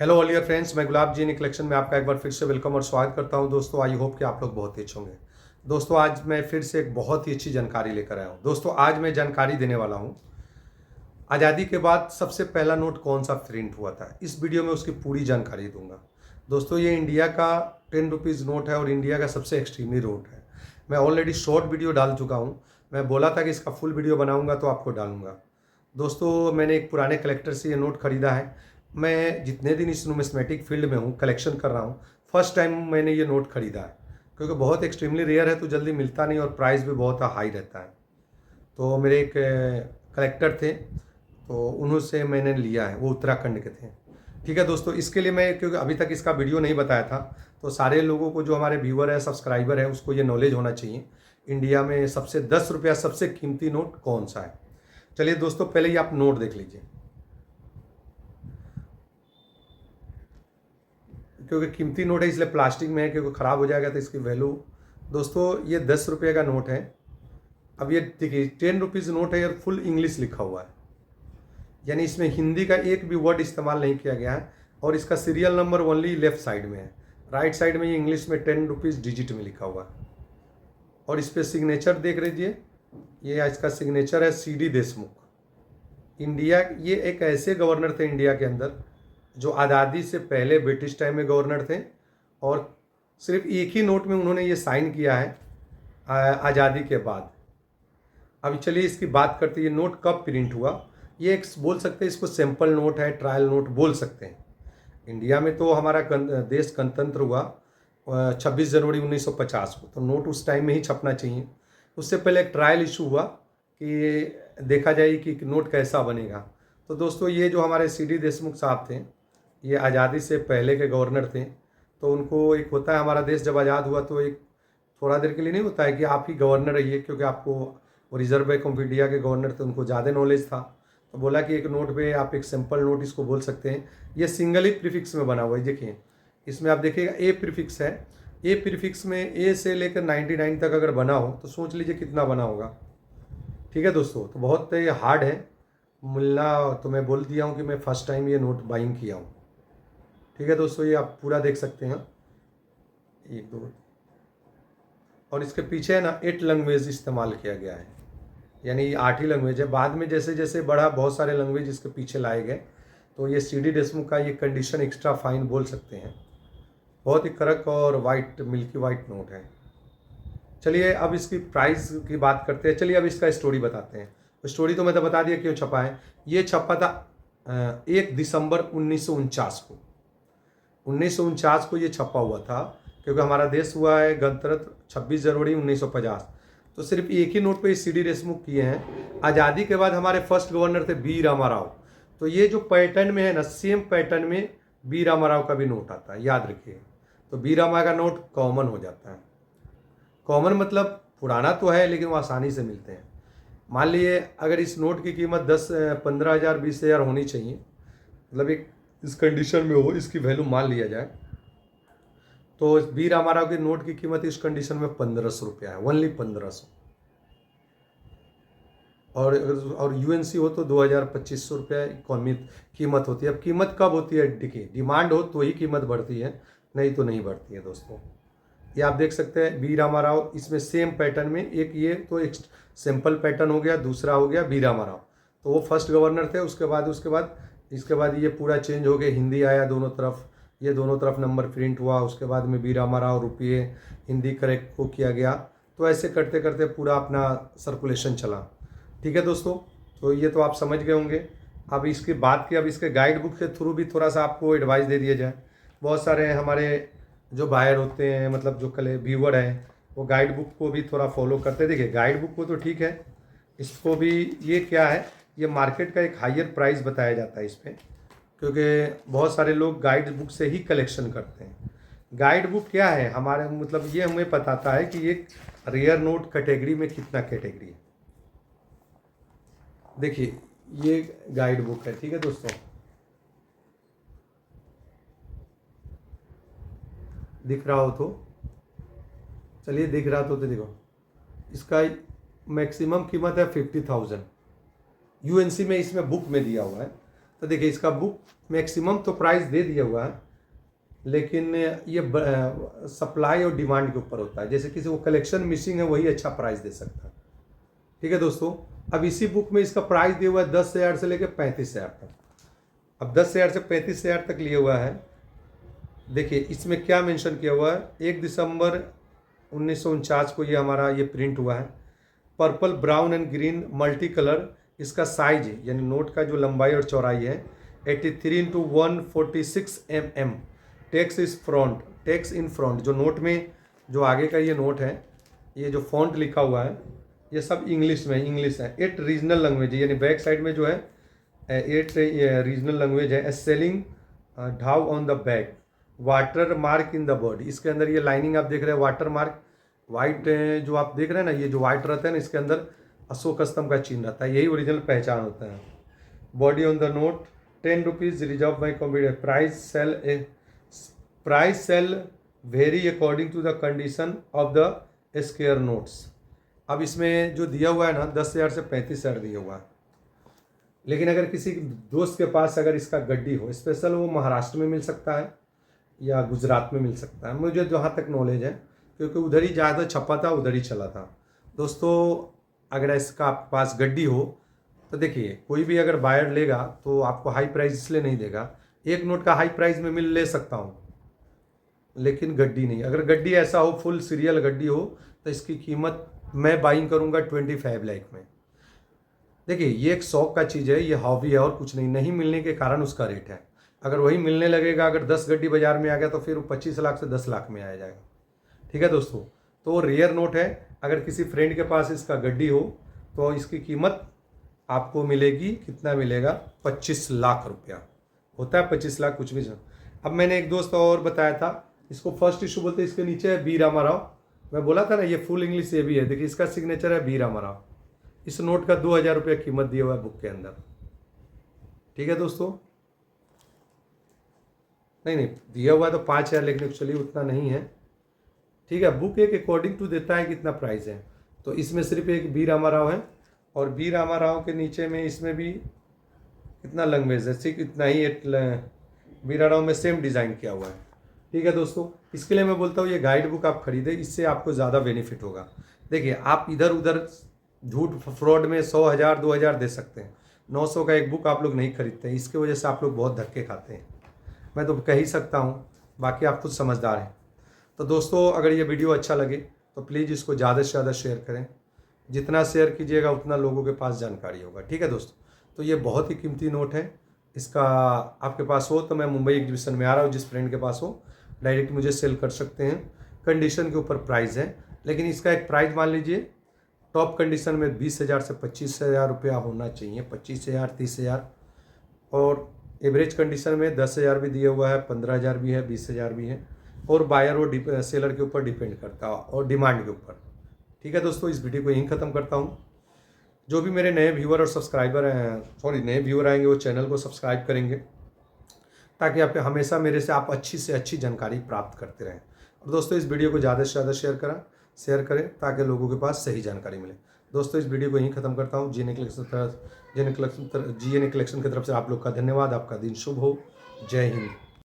Hello all dear friends, मैं गुलाब जी इन collection में आपका एक बार फिर से वेलकम और स्वागत करता हूं। दोस्तों आई होप कि आप लोग बहुत ही अच्छे होंगे। दोस्तों आज मैं फिर से एक बहुत ही अच्छी जानकारी लेकर आया हूं। दोस्तों आज मैं जानकारी देने वाला हूं आज़ादी के बाद सबसे पहला नोट कौन सा प्रिंट हुआ था। इस वीडियो में उसकी पूरी जानकारी दूंगा। दोस्तों ये इंडिया का 10 रुपीज़ नोट है और इंडिया का सबसे एक्सट्रीमली नोट है। मैं ऑलरेडी शॉर्ट वीडियो डाल चुका हूँ। मैं बोला था कि इसका फुल वीडियो बनाऊँगा तो आपको डालूँगा। दोस्तों मैंने एक पुराने कलेक्टर से ये नोट ख़रीदा है। मैं जितने दिन इस नुमिस्मेटिक फील्ड में हूँ, कलेक्शन कर रहा हूँ, फर्स्ट टाइम मैंने ये नोट ख़रीदा है क्योंकि बहुत एक्सट्रीमली रेयर है तो जल्दी मिलता नहीं और प्राइस भी बहुत हाई रहता है। तो मेरे एक कलेक्टर थे तो उन्होंने मैंने लिया है, वो उत्तराखंड के थे। ठीक है दोस्तों, इसके लिए मैं क्योंकि अभी तक इसका वीडियो नहीं बताया था तो सारे लोगों को जो हमारे व्यूअर है, सब्सक्राइबर है, उसको ये नॉलेज होना चाहिए इंडिया में सबसे 10 रुपया सबसे कीमती नोट कौन सा है। चलिए दोस्तों पहले ही आप नोट देख लीजिए क्योंकि कीमती नोट है इसलिए प्लास्टिक में है, क्योंकि ख़राब हो जाएगा तो इसकी वैल्यू। दोस्तों ये 10 रुपये का नोट है। अब ये देखिए 10 रुपीज़ नोट है और फुल इंग्लिश लिखा हुआ है, यानी इसमें हिंदी का एक भी वर्ड इस्तेमाल नहीं किया गया है और इसका serial number only left side में है। राइट साइड में ये इंग्लिश में 10 रुपीज़ डिजिट में लिखा हुआ है और इस पर सिग्नेचर देख लीजिए। ये इसका सिग्नेचर है CD देशमुख। इंडिया, ये एक ऐसे गवर्नर थे इंडिया के अंदर जो आज़ादी से पहले ब्रिटिश टाइम में गवर्नर थे और सिर्फ एक ही नोट में उन्होंने ये साइन किया है आज़ादी के बाद। अभी चलिए इसकी बात करते हैं, ये नोट कब प्रिंट हुआ। ये एक बोल सकते हैं इसको सैंपल नोट है, ट्रायल नोट बोल सकते हैं। इंडिया में तो हमारा देश गणतंत्र हुआ 26 जनवरी 1950 को, तो नोट उस टाइम में ही छपना चाहिए। उससे पहले एक ट्रायल इशू हुआ कि देखा जाए कि नोट कैसा बनेगा। तो दोस्तों ये जो हमारे CD देशमुख साहब थे, ये आज़ादी से पहले के गवर्नर थे। तो उनको एक होता है, हमारा देश जब आज़ाद हुआ तो एक थोड़ा देर के लिए नहीं होता है कि आप ही गवर्नर रहिए, क्योंकि आपको वो रिजर्व बैंक ऑफ इंडिया के गवर्नर थे, उनको ज़्यादा नॉलेज था। तो बोला कि एक नोट पे आप एक सिंपल नोट इसको बोल सकते हैं। ये सिंगल ही प्रीफिक्स में बना हुआ है। देखिए इसमें आप देखिएगा ए प्रीफिक्स है। ए प्रीफिक्स में ए से लेकर 99 तक अगर बना हो तो सोच लीजिए कितना बना होगा। ठीक है दोस्तों, तो बहुत ये हार्ड है मिलना। तो मैं बोल दिया हूँ कि मैं फर्स्ट टाइम ये नोट बाइंग किया हूँ। ठीक है दोस्तों, ये आप पूरा देख सकते हैं। 1 2 और इसके पीछे है ना 8 लैंग्वेज इस्तेमाल किया गया है, यानी 8 ही लैंग्वेज है। बाद में जैसे जैसे बढ़ा बहुत सारे लैंग्वेज इसके पीछे लाए गए। तो ये CD देशमुख का ये कंडीशन एक्स्ट्रा फाइन बोल सकते हैं। बहुत ही कड़क और वाइट मिल्की वाइट नोट है। चलिए अब इसकी प्राइस की बात करते हैं। चलिए अब इसका स्टोरी बताते हैं। स्टोरी तो मैं तो बता दिया क्यों छपा है। ये छपा था 1 दिसंबर 1949 को। 1949 को ये छपा हुआ था क्योंकि हमारा देश हुआ है गणतंत्र 26 जनवरी 1950। तो सिर्फ एक ही नोट पे CD देशमुख किए हैं। आज़ादी के बाद हमारे फर्स्ट गवर्नर थे B रामाराव। तो ये जो पैटर्न में है ना, सेम पैटर्न में B रामाराव का भी नोट आता है, याद रखिए। तो B रामा का नोट कॉमन हो जाता है। कॉमन मतलब पुराना तो है लेकिन वो आसानी से मिलते हैं। मान लीजिए अगर इस नोट की कीमत 15,000 20,000 होनी चाहिए, मतलब एक इस कंडीशन में हो, इसकी वैल्यू मान लिया जाए, तो B रामाराव के नोट की कीमत इस कंडीशन में 1500 रुपया है, ओनली 1500। और UNC हो तो 2,000-2,500 रुपया कीमत होती है। अब कीमत कब होती है, देखिए डिमांड हो तो ही कीमत बढ़ती है, नहीं तो नहीं बढ़ती है दोस्तों। ये आप देख सकते हैं B रामाराव, इसमें सेम पैटर्न में एक ये तो एक सिंपल पैटर्न हो गया, दूसरा हो गया B रामाराव। तो वो फर्स्ट गवर्नर थे। इसके बाद ये पूरा चेंज हो गया, हिंदी आया दोनों तरफ, ये दोनों तरफ नंबर प्रिंट हुआ। उसके बाद में B रामाराव रुपये हिंदी करेक्ट को किया गया। तो ऐसे करते करते पूरा अपना सर्कुलेशन चला। ठीक है दोस्तों, तो ये तो आप समझ गए होंगे। अब इसकी बात की, अब इसके गाइड बुक के थ्रू भी थोड़ा सा आपको एडवाइस दे दिया जाए। बहुत सारे हमारे जो बायर होते हैं, मतलब जो कले व्यूअर हैं, वो गाइड बुक को भी थोड़ा फॉलो करते हैं। देखिए गाइड बुक को तो ठीक है, इसको भी ये क्या है, ये मार्केट का एक हायर प्राइस बताया जाता है इस पर, क्योंकि बहुत सारे लोग गाइड बुक से ही कलेक्शन करते हैं। गाइड बुक क्या है हमारे, मतलब ये हमें बताता है कि एक रेयर नोट कैटेगरी में कितना कैटेगरी है। देखिए ये गाइड बुक है, ठीक है दोस्तों, दिख रहा हो तो चलिए, दिख रहा तो देखो, इसका मैक्सिमम कीमत है 50,000। UNC में इसमें बुक में दिया हुआ है। तो देखिए इसका बुक मैक्सिमम तो प्राइस दे दिया हुआ है, लेकिन ये सप्लाई और डिमांड के ऊपर होता है। जैसे किसी को कलेक्शन मिसिंग है वही अच्छा प्राइस दे सकता है। ठीक है दोस्तों, अब इसी बुक में इसका प्राइस दिया हुआ है 10,000 से लेकर 35,000 तक। अब 10,000 से 35,000 तक लिया हुआ है। देखिए इसमें क्या मेंशन किया हुआ है, 1 दिसंबर 1949 को ये हमारा ये प्रिंट हुआ है। Purple, brown and green multi colour. इसका साइज यानी नोट का जो लंबाई और चौड़ाई है 83x146 mm। Text in front, जो नोट में जो आगे का ये नोट है, ये जो फॉन्ट लिखा हुआ है ये सब इंग्लिश में, इंग्लिश है। 8 रीजनल लैंग्वेज, यानी बैक साइड में जो है 8 रीजनल लैंग्वेज है। Sailing dhow on the back, watermark in the body. इसके अंदर ये लाइनिंग आप देख रहे हैं, वाटर मार्क वाइट जो आप देख रहे हैं ना, ये जो वाइट रहता है ना, इसके अंदर अशोक स्तंभ का चिन्ह रहता है, यही ओरिजिनल पहचान होता है। Body on the note 10 rupees reserve by computer. Price sale vary according to the condition of the square notes. अब इसमें जो दिया हुआ है ना 10,000 से 35,000 दिया हुआ है, लेकिन अगर किसी दोस्त के पास अगर इसका गड्डी हो स्पेशल, वो महाराष्ट्र में मिल सकता है या गुजरात में मिल सकता है, मुझे जहाँ तक नॉलेज है, क्योंकि उधर ही ज़्यादा छपा था, उधर ही चला था। दोस्तों अगर इसका आपके पास गड्डी हो तो देखिए, कोई भी अगर बायर लेगा तो आपको हाई प्राइस इसलिए नहीं देगा। एक नोट का हाई प्राइस में ले सकता हूँ, लेकिन गड्डी नहीं। अगर गड्डी ऐसा हो, फुल सीरियल गड्डी हो, तो इसकी कीमत मैं बाइंग करूँगा 25 लाख में। देखिए ये एक शौक का चीज़ है, ये हॉबी है और कुछ नहीं। नहीं मिलने के कारण उसका रेट है। अगर वही मिलने लगेगा, अगर 10 गड्डी बाजार में आ गया तो फिर वो 25 लाख से 10 लाख में आ जाएगा। ठीक है दोस्तों, तो रेयर नोट है। अगर किसी फ्रेंड के पास इसका गड्डी हो तो इसकी कीमत आपको मिलेगी, कितना मिलेगा, 25 लाख रुपया होता है। 25 लाख कुछ भी। अब मैंने एक दोस्त और बताया था, इसको फर्स्ट इशू बोलते हैं। इसके नीचे है बी रामाराव। मैं बोला था ना ये फुल इंग्लिश ये भी है। देखिए इसका सिग्नेचर है बी रामाराव। इस नोट का 2,000 रुपया कीमत दिया हुआ है बुक के अंदर। ठीक है दोस्तों, नहीं दिया हुआ है तो 5,000, लेकिन एक्चुअली उतना नहीं है। ठीक है, बुक एक अकॉर्डिंग टू देता है कितना प्राइस है। तो इसमें सिर्फ एक बी रामाराव है, और बी रामाराव के नीचे में इसमें भी कितना लैंग्वेज है, सिर्फ इतना ही। बी रामाराव में सेम डिज़ाइन किया हुआ है। ठीक है दोस्तों, इसके लिए मैं बोलता हूँ ये गाइड बुक आप खरीदें, इससे आपको ज़्यादा बेनिफिट होगा। देखिए आप इधर उधर झूठ फ्रॉड में 100,000 2,000 दे सकते हैं, 900 का एक बुक आप लोग नहीं खरीदते हैं। इसके वजह से आप लोग बहुत धक्के खाते हैं, मैं तो कह ही सकता हूँ। बाकी आप खुद समझदार हैं। तो दोस्तों अगर ये वीडियो अच्छा लगे तो प्लीज़ इसको ज़्यादा से ज़्यादा शेयर करें। जितना शेयर कीजिएगा उतना लोगों के पास जानकारी होगा। ठीक है दोस्तों, तो ये बहुत ही कीमती नोट है। इसका आपके पास हो तो मैं मुंबई एग्जीबिशन में आ रहा हूँ, जिस फ्रेंड के पास हो डायरेक्ट मुझे सेल कर सकते हैं। कंडीशन के ऊपर प्राइस है, लेकिन इसका एक प्राइस मान लीजिए टॉप कंडीशन में 20,000 से 25,000 रुपया होना चाहिए, 25,000 30,000। और एवरेज कंडीशन में 10,000 भी दिया हुआ है, 15,000 भी है, 20,000 भी है। और बायर और सेलर के ऊपर डिपेंड करता है और डिमांड के ऊपर। ठीक है दोस्तों, इस वीडियो को यहीं ख़त्म करता हूँ। जो भी मेरे नए व्यूअर और सब्सक्राइबर हैं, नए व्यूअर आएंगे, वो चैनल को सब्सक्राइब करेंगे, ताकि आप हमेशा मेरे से आप अच्छी से अच्छी जानकारी प्राप्त करते रहें। और दोस्तों इस वीडियो को ज़्यादा से ज़्यादा शेयर करें ताकि लोगों के पास सही जानकारी मिले। दोस्तों इस वीडियो को यहीं ख़त्म करता हूँ। जीएनए कलेक्शन की तरफ से आप लोग का धन्यवाद। आपका दिन शुभ हो। जय हिंद।